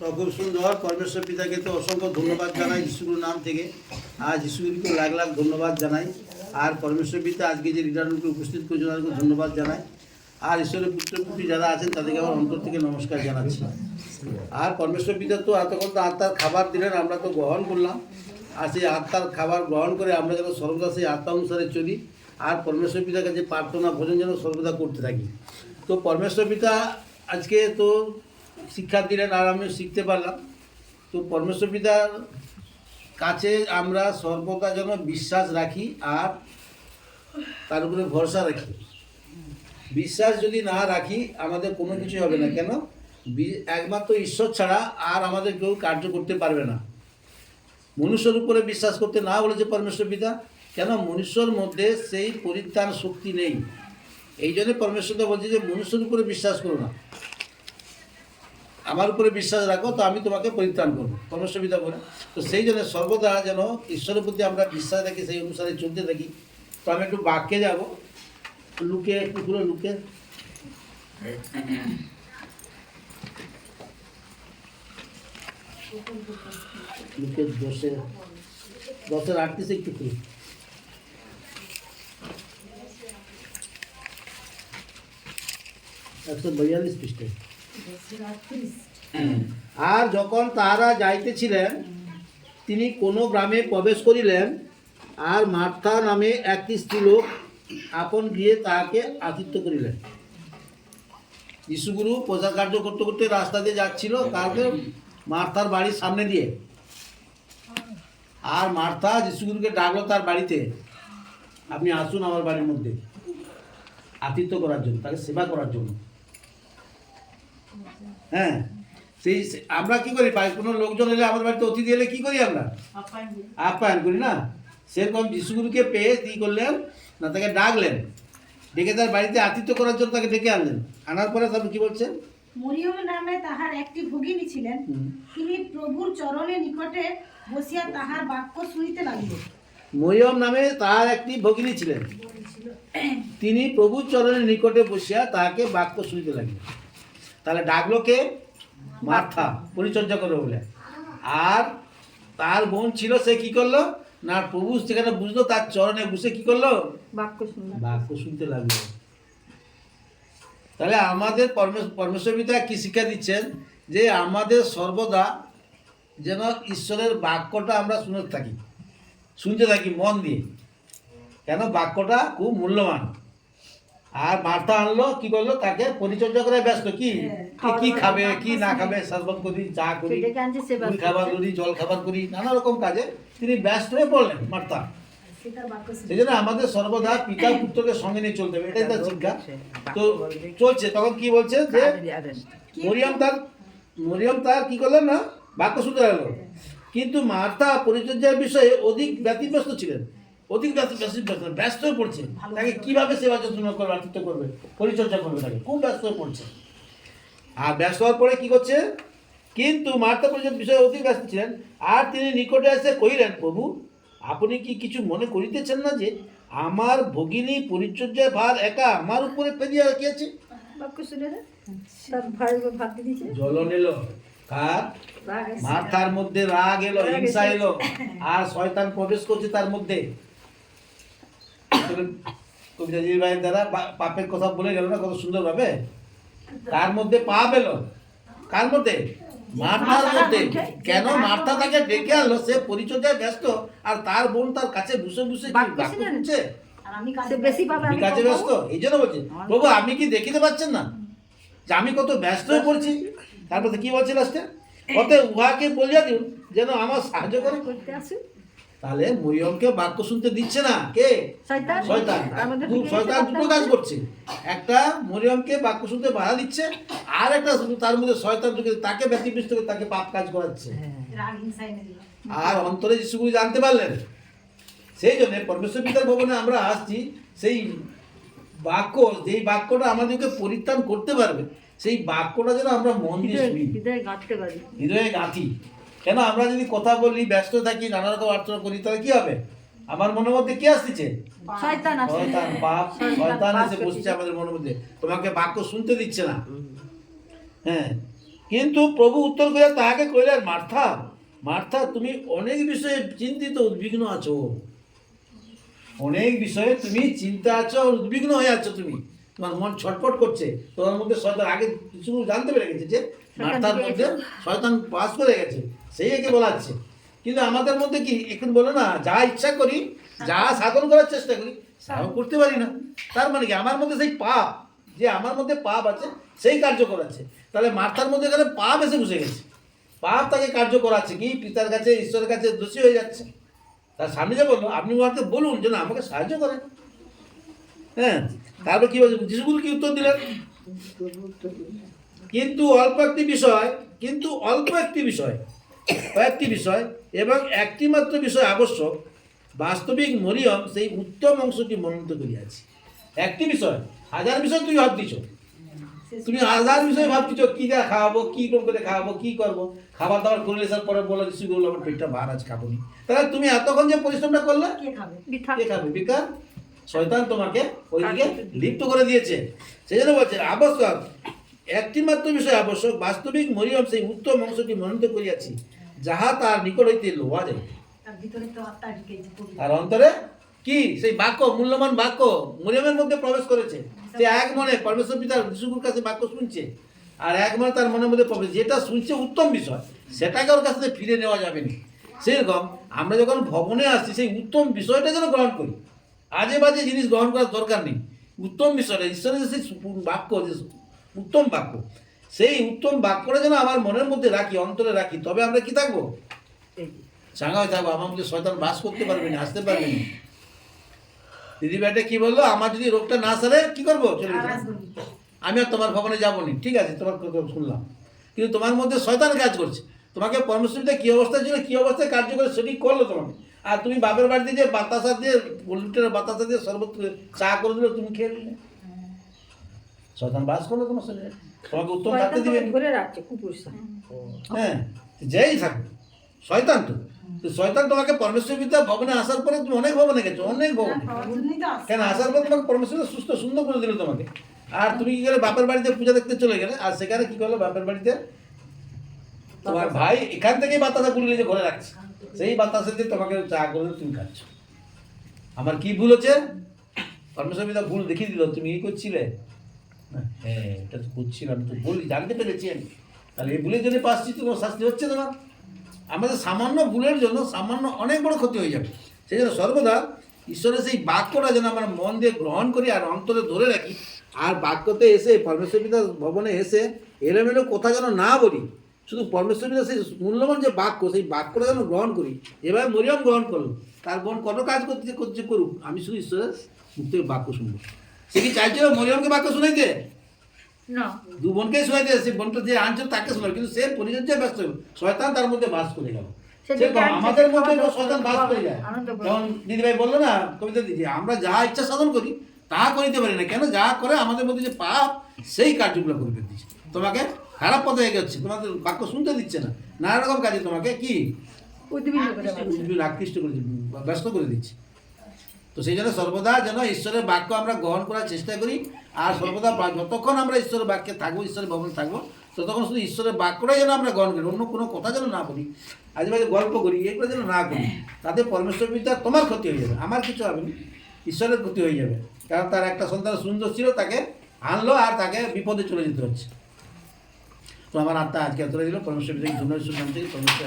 তো খুব সুন্দর। পরমেশ্বর পিতাকে তো অসংখ্য ধন্যবাদ জানাই যিশুর নাম থেকে। আর যিশুকে লাখ লাখ ধন্যবাদ জানাই। আর পরমেশ্বর পিতা আজকে যে রিটার্নকে উপস্থিত করেছেন তাদেরকে ধন্যবাদ জানাই। আর ঈশ্বরের পুত্রপুত্রী যারা আছেন তাদেরকে আমার অন্তর থেকে নমস্কার জানাচ্ছি। আর পরমেশ্বর পিতা তো এতক্ষণ তো আত্মার খাবার দিলেন, আমরা তো গ্রহণ করলাম। আর সেই আত্মার খাবার গ্রহণ করে আমরা যেন সর্বদা সেই আত্মা অনুসারে চলি। আর পরমেশ্বর পিতার কাছে প্রার্থনা ভোজন যেন সর্বদা করতে থাকি। তো পরমেশ্বর পিতা আজকে তো শিক্ষা দিলেন আর আমিও শিখতে পারলাম। তো পরমেশ্বর পিতার কাছে আমরা সর্বদা যেন বিশ্বাস রাখি আর তার উপরে ভরসা রাখি। বিশ্বাস যদি না রাখি আমাদের কোনো কিছু হবে না। কেন? একমাত্র ঈশ্বর ছাড়া আর আমাদের কেউ কার্য করতে পারবে না। মনুষ্যর উপরে বিশ্বাস করতে না বলেছে পরমেশ্বর পিতা। কেন? মনুষ্যর মধ্যে সেই পরিত্রাণ শক্তি নেই। এই জন্য পরমেশ্বর পিতা বলছে যে মনুষ্যের উপরে বিশ্বাস করো না, আমার উপরে বিশ্বাস রাখো, তো আমি তোমাকে পরিত্রাণ করবো, পরমেশ্বর পিতা বলে। তো সেই জন্য সর্বদা যেন ঈশ্বরের প্রতি আমরা বিশ্বাস রাখি, সেই অনুসারে চলতে থাকি। তো আমি একটু বাক্যে যাব, লুকে একটু পুরো লুকে লুকে 10:38 একটু খুলে 142 পৃষ্ঠে। আর যখন তাহারা যাইতেছিলেন তিনি কোনো গ্রামে প্রবেশ করিলেন, আর মার্থা নামে একটি স্ত্রীলোক আপন গিয়ে তাহাকে আতিথ্য করিলেন। যিশুগুরু প্রচার কার্য করতে করতে রাস্তা দিয়ে যাচ্ছিল, তারপরে মার্থার বাড়ির সামনে দিয়ে। আর মার্থা যিশুগুরুকে ডাকলো তার বাড়িতে, আপনি আসুন আমার বাড়ির মধ্যে আতিথ্য করার জন্য, তাকে সেবা করার জন্য। হ্যাঁ, সেই আমরা কি করি, কোনো লোকজন এলে আমাদের বাড়িতে অতিথি এলে কি করি, আমরা আপ্যায়ন করি না? সেরকম যিশুগুরুকে পেয়ে কি করলেন না, তাকে ডাকলেন, ডেকে তার বাড়িতে আতিথ্য করার জন্য তাকে ডেকে আনলেন। আনার পরে তারপর কি বলছেন? মরিয়ম নামে তাহার একটি ভগিনী ছিলেন, তিনি প্রভুর চরণের নিকটে বসিয়া তাহার বাক্য শুনিতে লাগিলেন। মরিয়ম নামে তাহার একটি ভগিনী ছিলেন, তিনি প্রভুর চরণের নিকটে বসিয়া তাহাকে বাক্য শুনিতে লাগিলেন। তাহলে ডাকলো কে? মার্থা, পরিচর্যা করবে বলে। আর তার বোন ছিল, সে কি করলো না, প্রভু যেখানে বুঝলো তার চরণে বসে কি করলো? বাক্য শুনতে লাগলো। তাহলে আমাদের পরমেশ্বর পিতা কি শিক্ষা দিচ্ছেন? যে আমাদের সর্বদা যেন ঈশ্বরের বাক্যটা আমরা শুনতে থাকি মন দিয়ে। কেন? বাক্যটা খুব মূল্যবান। আর মার্থা আনলো, কি করলো? তাকে পরিচর্যা করে ব্যস্ত। কি কি খাবে কি না খাবে, শরবত করি, চা করি, খাবার করি, জল খাবার করি, নানা রকম কাজে তিনি ব্যস্ত হয়ে পড়লেন মার্থা। সেই জন্য আমাদের সর্বদা পিতা পুত্রকে সঙ্গে নিয়ে চলতে হবে, এটাই তার শিক্ষা। তো চলছে, তখন কি বলছে যে মরিয়ম তার কি করলেন না, বাক্য শুনতে লাগলো। কিন্তু মার্থা পরিচর্যার বিষয়ে অধিক ব্যতিব্যস্ত ছিলেন, ব্যস্ত হয়ে পড়ছে। তাকে কিভাবে সেবা যত্ন করবে, আতিথ্য করবে, পরিচর্যা করবে, তাকে খুব ব্যস্ত হয়ে পড়ছে। আর ব্যস্ত হওয়ার পরে কি করছে? কিন্তু মার্থা পরিচর্যার বিষয়ে অধিক ব্যস্ত ছিলেন। আর তিনি নিকটে এসে কহিলেন, প্রভু আপনি কি কিছু মনে করিতেছেন না যে আমার ভগিনী পরিচর্যার ভার একা আমার উপরে ফেলিয়া রাখিয়াছে? জ্বলন এলো কার? মাথার মধ্যে রাগ এলো, হিংসা এলো, আর শয়তান প্রবেশ করছে তার মধ্যে। কবিতাজি ভাইয়ের দ্বারা পাপের কথা বলে গেল না কত সুন্দর ভাবে। কার মধ্যে পাপ এলো? কার মধ্যে? মার্থার মধ্যে। কেন? মার্থা তাকে ডেকে আনলো, সে পরিচর্যায় ব্যস্ত, আর তার বোন তার কাছে বসে বসে কাজে ব্যস্ত। এই জন্য বলছে, প্রভু আপনি কি দেখিতে পাচ্ছেন না যে আমি কত ব্যস্ত হয়ে পড়ছি? তারপরে কি বলছে লাস্টে? অতএব উহাকে বলিয়া দিন যেন আমার সাহায্য করতে আসে। তাহলে মরিয়মকে বাক্য শুনতে দিচ্ছে না কে? শয়তান। শয়তান দুটো কাজ করছে, একটা মরিয়মকে বাক্য শুনতে বাধা দিচ্ছে, আর একটা তার মধ্যে শয়তান ঢুকে তাকে ব্যতিব্যস্ত করে তাকে পাপ কাজ করাচ্ছে। আর অন্তরে যিশুগুরু জানতে পারলেন। সেই জন্য পরমেশ্বর পিতার ভবনে আমরা আসছি, সেই বাক্য, যেই বাক্যটা আমাদেরকে পরিত্রাণ করতে পারবে, সেই বাক্যটা যেন আমরা মন দিয়ে শুনি, হৃদয়ে গাঁথি। কেন? আমরা যদি কথা বলি, ব্যস্ত থাকি, নানা রকম আলোচনা করি, তাহলে কি হবে? আমার মনের মধ্যে কি আসছে? শয়তান, পাপ, শয়তান এসে বসছে আমাদের মনের মধ্যে, তোমাকে বাক্য শুনতে দিচ্ছে না। হ্যাঁ, কিন্তু প্রভু উত্তর করিয়া তাহাকে কইলেন, মার্থা মার্থা, তুমি অনেক বিষয়ে চিন্তিত উদ্বিগ্ন আছো, অনেক বিষয়ে তুমি চিন্তা আছো, উদ্বিগ্ন হয়ে আছো, তুমি তোমার মন ছটফট করছে, তোমার মধ্যে শয়তান আগে কিছু জানতে পেরে গেছে যে মার্থার মধ্যে শয়তান বাস করে গেছে, সেই একে বলাচ্ছে। কিন্তু আমাদের মধ্যে কি এখন বলো না, যা ইচ্ছা করি, যা সাধন করার চেষ্টা করি, সাধন করতে পারি না। তার মানে কি আমার মধ্যে সেই পাপ, যে আমার মধ্যে পাপ আছে সেই কার্য করাচ্ছে। তাহলে মার্থার মধ্যে এখানে পাপ এসে বসে গেছে, পাপ তাকে কার্য করাচ্ছে, কি পিতার কাছে ঈশ্বরের কাছে দোষী হয়ে যাচ্ছে। তার সামনে যে বললো, আপনি ওনাকে বলুন যে না আমাকে সাহায্য করেন। হ্যাঁ, তারপর কি বলছে যিশুগুরু কি উত্তর দিলেন, কিন্তু অল্প একটি বিষয়, কিন্তু অল্প একটি বিষয়, কয়েকটি বিষয় এবং একটি মাত্র বিষয় আবশ্যক, বাস্তবিক মরিয়ম সেই উত্তম অংশটি মনোনীত করিয়াছি। একটি বিষয়, হাজার বিষয় তুমি ভাবতেছ, তুমি হাজার বিষয় ভাবতেছ, কি দিয়ে খাওয়াবো, কি করে খাওয়াবো, কি করবো, খাবার দাবার করলে স্যার পরে বলে কিছু করলো আমার পেটটা ভার আজ খাবো নি। তাহলে তুমি এতক্ষণ যে পরিশ্রমটা করলে কে খাবে? কে খাবে? বেকার। শয়তান তোমাকে ওইদিকে লিপ্ত করে দিয়েছে। সেই জন্য বলছে আবশ্যক, একটি মাত্র বিষয় আবশ্যক, বাস্তবিক মরিয়ম সেই উত্তম অংশটি মনোনীত করিয়াছি, যাহা তার নিকট হইতে লওয়া যায়। তার ভিতরে তো আত্মা ঢুকেছে, পবিত্র। আর অন্তরে কি সেই বাক্য, মূল্যবান বাক্য মরিয়মের মধ্যে প্রবেশ করেছে। সে এক মনে পরমেশ্বর পিতার যিশুর কাছে বাক্য শুনছে, আর এক মনে তার মনের মধ্যে প্রবেশ, যেটা শুনছে উত্তম বিষয়, সেটাকে ওর কাছ থেকে ফিরে নেওয়া যাবে না। সেরকম আমরা যখন ভবনে আসছি, সেই উত্তম বিষয়টা যেন গ্রহণ করি, আজে বাজে জিনিস গ্রহণ করার দরকার নেই। উত্তম বিষয়টা, ঈশ্বরের যে সেই বাক্য, যে উত্তম বাক্য, সেই উত্তম বাক্যটা যেন আমার মনের মধ্যে রাখি, অন্তরে রাখি, তবে আমরা কি থাকবো, চাঙ্গা হয়ে থাকবো। আমার মধ্যে শয়তান বাস করতে পারবে না, আসতে পারবে না। দিদি বেটা কি বললো, আমার যদি রোগটা না সারে কি করবো, চলে যাবো, আমি আর তোমার ভবনে যাবো না। ঠিক আছে, তোমার কথা শুনলাম, কিন্তু তোমার মধ্যে শয়তান কাজ করছে। তোমাকে পরমেশ্বরটা কি অবস্থায় ছিল, কি অবস্থায় কার্য করে সেটি করলো তোমাকে, আর তুমি বাপের বাড়িতে যে বাতাসা দিয়ে, লিটার বাতাসা দিয়ে শরবত চা করে দিলে, তুমি খেয়ে নিলে, শয়তান বাস করলো তোমার সঙ্গে, তোমাকে উত্তম থাকতে দিবে ধরে রাখছে কুকুরসা। হ্যাঁ, যেই থাকবে শয়তান তো, তো শয়তান তোমাকে পরমেশ্বর বিদ্যা ভবনে আসার পরে তুমি অনেক ভবনে গেছো, অনেক ভবনে, খাওয়ার জন্যই তো আসছে। কেন আসার পর তোমাকে পরমেশ্বর সুস্থ সুন্দর করে দিল তোমাকে। আর তুমি কি গেলে বাপের বাড়িতে পূজা দেখতে চলে গেলে, আর সেখানে কি করলো, বাপের বাড়িতে তোমার ভাই এখান থেকেই বাতাসা কুড়িয়ে যে ঘরে রাখছে, সেই বাতাসে দিয়ে তোমাকে চা করে তুমি খাচ্ছ। আমার কি ভুল হচ্ছে, পরমেশ্বর বিদ্যা ভুল দেখিয়ে দিল, তুমি এই করছিলে, হ্যাঁ এটা তো করছিলাম, তো ভুল জানতে পেরেছি আমি, তাহলে এই ভুলের জন্য পাচ্ছি, তোমার শাস্তি হচ্ছে তোমার। আমাদের সামান্য ভুলের জন্য সামান্য অনেক বড় ক্ষতি হয়ে যাবে। সেই জন্য সর্বদা ঈশ্বরের সেই বাক্যটা যেন আমরা মন দিয়ে গ্রহণ করি আর অন্তরে ধরে রাখি, আর বাক্যতে এসে পরমেশ্বর পিতার ভবনে এসে এলোমেলো কথা যেন না বলি, শুধু পরমেশ্বর পিতার সেই মূল্যবান যে বাক্য, সেই বাক্যটা যেন গ্রহণ করি। এভাবে মরিয়ম গ্রহণ করলো, তার বোন কত কাজ করতে করছে করুক, আমি শুধু ঈশ্বরের মুখ থেকে বাক্য শুনবো। সে কি চাইছিল মরিয়মকে বাক্য শুনাইতে? না, দু বোনকে শোনাইতে, সে বোনটা যে আনছিল তাকে শোনাবে, কিন্তু সে পরিচর্যায় ব্যস্ত হল, শয়তান তার মধ্যে বাস করে গেল। সেরকম আমাদের মধ্যে শয়তান বাস করে যায়। যেমন দিদিভাই বললো না, কবিতা দিদি, আমরা যা ইচ্ছা সাধন করি তা করিতে পারি না, কেন যা করে আমাদের মধ্যে যে পাপ, সেই কার্যগুলো করে দিচ্ছে, তোমাকে খারাপ পথে এগোচ্ছে, তোমাদের বাক্য শুনতে দিচ্ছে না, নানা রকম কাজে তোমাকে কি উদ্বিগ্ন করে ফেলে। আকৃষ্ট করে ব্যস্ত করে দিচ্ছে। তো সেই জন্য সর্বদা যেন ঈশ্বরের বাক্য আমরা গ্রহণ করার চেষ্টা করি, আর সর্বদা যতক্ষণ আমরা ঈশ্বরের বাক্যে থাকবো, ঈশ্বরের ভবনে থাকবো, ততক্ষণ শুধু ঈশ্বরের বাক্যটাই যেন আমরা গ্রহণ করি, অন্য কোনো কথা যেন না বলি, আজেবাজে গল্প করি, এগুলো যেন না করি। তাতে পরমেশ্বর পিতা তোমার ক্ষতি হয়ে যাবে, আমার কিছু হবে না, ঈশ্বরের ক্ষতি হয়ে যাবে। কারণ তার একটা সন্তান সুন্দর ছিল, তাকে আনলো আর তাকে বিপদে চলে যেতে হচ্ছে। তো আমার আত্মা আজকে এতটা দিল, পরমেশ্বর পিতাকে ধন্যবাদ, পরমেশ্বর